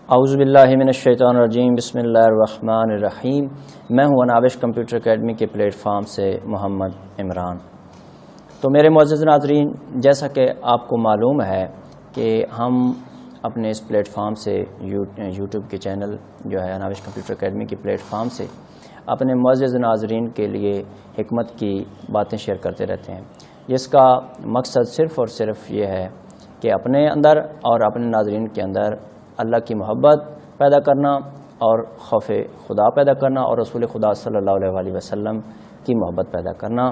اعوذ باللہ من الشیطان الرجیم، بسم اللہ الرحمن الرحیم۔ میں ہوں اناوش کمپیوٹر اکیڈمی کے پلیٹ فارم سے محمد عمران۔ تو میرے معزز ناظرین، جیسا کہ آپ کو معلوم ہے کہ ہم اپنے اس پلیٹ فارم سے یوٹیوب کے چینل جو ہے اناوش کمپیوٹر اکیڈمی کے پلیٹ فارم سے اپنے معزز ناظرین کے لیے حکمت کی باتیں شیئر کرتے رہتے ہیں، جس کا مقصد صرف اور صرف یہ ہے کہ اپنے اندر اور اپنے ناظرین کے اندر اللہ کی محبت پیدا کرنا اور خوف خدا پیدا کرنا اور رسول خدا صلی اللہ علیہ وسلم کی محبت پیدا کرنا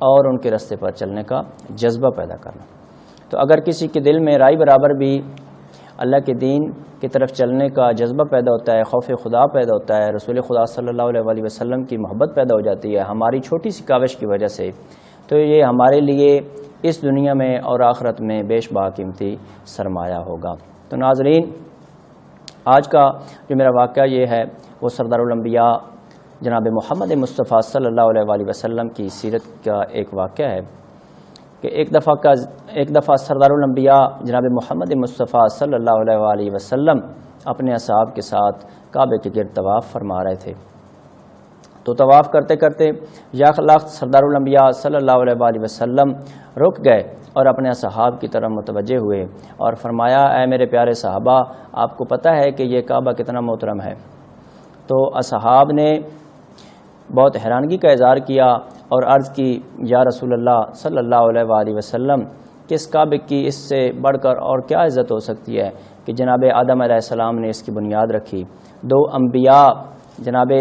اور ان کے راستے پر چلنے کا جذبہ پیدا کرنا۔ تو اگر کسی کے دل میں رائے برابر بھی اللہ کے دین کی طرف چلنے کا جذبہ پیدا ہوتا ہے، خوف خدا پیدا ہوتا ہے، رسول خدا صلی اللہ علیہ وسلم کی محبت پیدا ہو جاتی ہے ہماری چھوٹی سی کاوش کی وجہ سے، تو یہ ہمارے لیے اس دنیا میں اور آخرت میں بیش بہا قیمتی سرمایہ ہوگا۔ تو ناظرین، آج کا جو میرا واقعہ یہ ہے وہ سردار الانبیاء جناب محمد مصطفیٰ صلی اللہ علیہ وسلم کی سیرت کا ایک واقعہ ہے کہ ایک دفعہ سردار الانبیاء جناب محمد مصطفیٰ صلی اللہ علیہ وسلم اپنے اصحاب کے ساتھ کعبے کے گرد طواف فرما رہے تھے۔ تو طواف کرتے کرتے یا خلاق سردار الانبیاء صلی اللہ علیہ وسلم رک گئے اور اپنے اصحاب کی طرف متوجہ ہوئے اور فرمایا، اے میرے پیارے صحابہ، آپ کو پتہ ہے کہ یہ کعبہ کتنا محترم ہے؟ تو اصحاب نے بہت حیرانگی کا اظہار کیا اور عرض کی، یا رسول اللہ صلی اللہ علیہ وسلم، کس کعبے کی اس سے بڑھ کر اور کیا عزت ہو سکتی ہے کہ جناب آدم علیہ السلام نے اس کی بنیاد رکھی، دو انبیاء جناب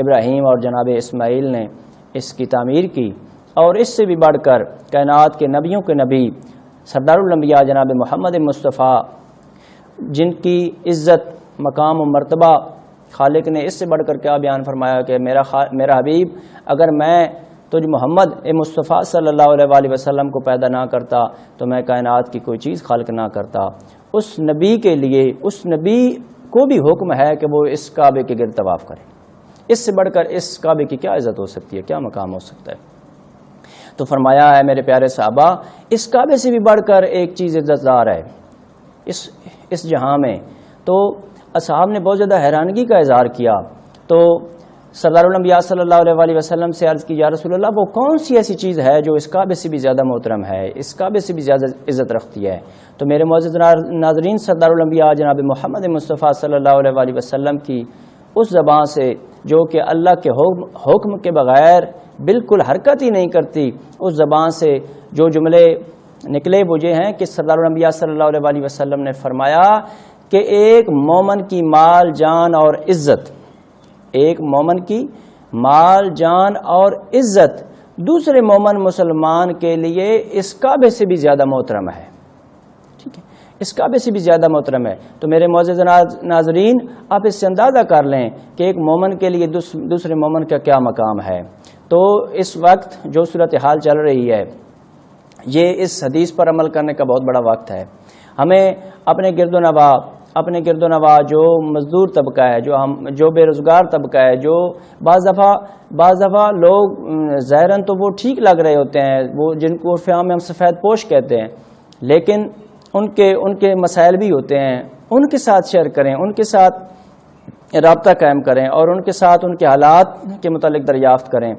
ابراہیم اور جناب اسماعیل نے اس کی تعمیر کی، اور اس سے بھی بڑھ کر کائنات کے نبیوں کے نبی سردار الانبیاء جناب محمد مصطفیٰ، جن کی عزت مقام و مرتبہ خالق نے اس سے بڑھ کر کیا بیان فرمایا کہ میرا حبیب، اگر میں تجھ محمد مصطفیٰ صلی اللہ علیہ وسلم کو پیدا نہ کرتا تو میں کائنات کی کوئی چیز خالق نہ کرتا۔ اس نبی کے لیے، اس نبی کو بھی حکم ہے کہ وہ اس کعبے کے گرد طواف کرے۔ اس سے بڑھ کر اس کعبے کی کیا عزت ہو سکتی ہے، کیا مقام ہو سکتا ہے؟ تو فرمایا، ہے میرے پیارے صحابہ، اس کعبے سے بھی بڑھ کر ایک چیز عزت دار ہے اس جہاں میں۔ تو اصحاب نے بہت زیادہ حیرانگی کا اظہار کیا۔ تو سردار الانبیاء صلی اللہ علیہ وسلم سے عرض کی، یا رسول اللہ، وہ کون سی ایسی چیز ہے جو اس کعبے سے بھی زیادہ محترم ہے، اس کعبے سے بھی زیادہ عزت رکھتی ہے؟ تو میرے معزز ناظرین، سردار الانبیاء جناب محمد مصطفیٰ صلی اللہ علیہ وسلم کی اس زبان سے جو کہ اللہ کے حکم کے بغیر بالکل حرکت ہی نہیں کرتی، اس زبان سے جو جملے نکلے وہ یہ ہیں کہ سردار الانبیاء صلی اللہ علیہ وسلم نے فرمایا کہ ایک مومن کی مال، جان اور عزت، ایک مومن کی مال، جان اور عزت دوسرے مومن مسلمان کے لیے اس کعبے سے بھی زیادہ محترم ہے۔ ٹھیک ہے، اس کعبے سے بھی زیادہ محترم ہے۔ تو میرے معزز ناظرین، آپ اس سے اندازہ کر لیں کہ ایک مومن کے لیے دوسرے مومن کا کیا مقام ہے۔ تو اس وقت جو صورتحال چل رہی ہے، یہ اس حدیث پر عمل کرنے کا بہت بڑا وقت ہے۔ ہمیں اپنے گرد و نواح جو مزدور طبقہ ہے، جو بے روزگار طبقہ ہے، جو بعض دفعہ لوگ ظاہراً تو وہ ٹھیک لگ رہے ہوتے ہیں، وہ جن کو عرف عام میں ہم سفید پوش کہتے ہیں، لیکن ان کے مسائل بھی ہوتے ہیں، ان کے ساتھ شیئر کریں، ان کے ساتھ رابطہ قائم کریں اور ان کے ساتھ ان کے حالات کے متعلق دریافت کریں۔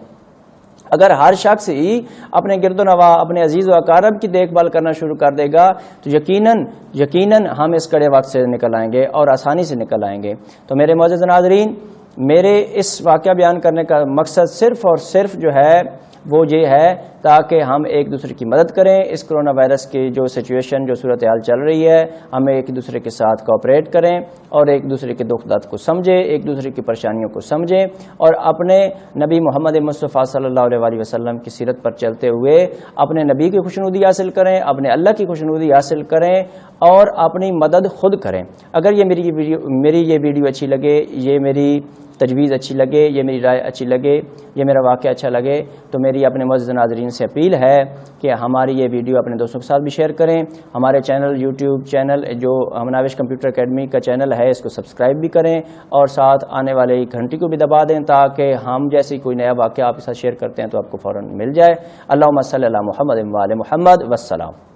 اگر ہر شخص ہی اپنے گرد و نواح، اپنے عزیز و اقارب کی دیکھ بھال کرنا شروع کر دے گا تو یقیناً ہم اس کڑے وقت سے نکل آئیں گے اور آسانی سے نکل آئیں گے۔ تو میرے معزز ناظرین، میرے اس واقعہ بیان کرنے کا مقصد صرف اور صرف جو ہے وہ یہ ہے تاکہ ہم ایک دوسرے کی مدد کریں۔ اس کرونا وائرس کی جو سچویشن، جو صورتحال چل رہی ہے، ہمیں ایک دوسرے کے ساتھ کوآپریٹ کریں اور ایک دوسرے کے دکھ درد کو سمجھیں، ایک دوسرے کی پریشانیوں کو سمجھیں اور اپنے نبی محمد مصطفیٰ صلی اللہ علیہ وسلم کی سیرت پر چلتے ہوئے اپنے نبی کی خوشنودی حاصل کریں، اپنے اللہ کی خوشنودی حاصل کریں اور اپنی مدد خود کریں۔ اگر یہ میری یہ ویڈیو اچھی لگے، یہ میری تجویز اچھی لگے، یہ میری رائے اچھی لگے، یہ میرا واقعہ اچھا لگے، تو میری اپنے معزز ناظرین سے اپیل ہے کہ ہماری یہ ویڈیو اپنے دوستوں کے ساتھ بھی شیئر کریں۔ ہمارے یوٹیوب چینل جو اناوش کمپیوٹر اکیڈمی کا چینل ہے، اس کو سبسکرائب بھی کریں اور ساتھ آنے والے گھنٹی کو بھی دبا دیں تاکہ ہم جیسی کوئی نیا واقعہ آپ کے ساتھ شیئر کرتے ہیں تو آپ کو فوراً مل جائے۔ اللہم صلی علی محمد و علی محمد، والسلام۔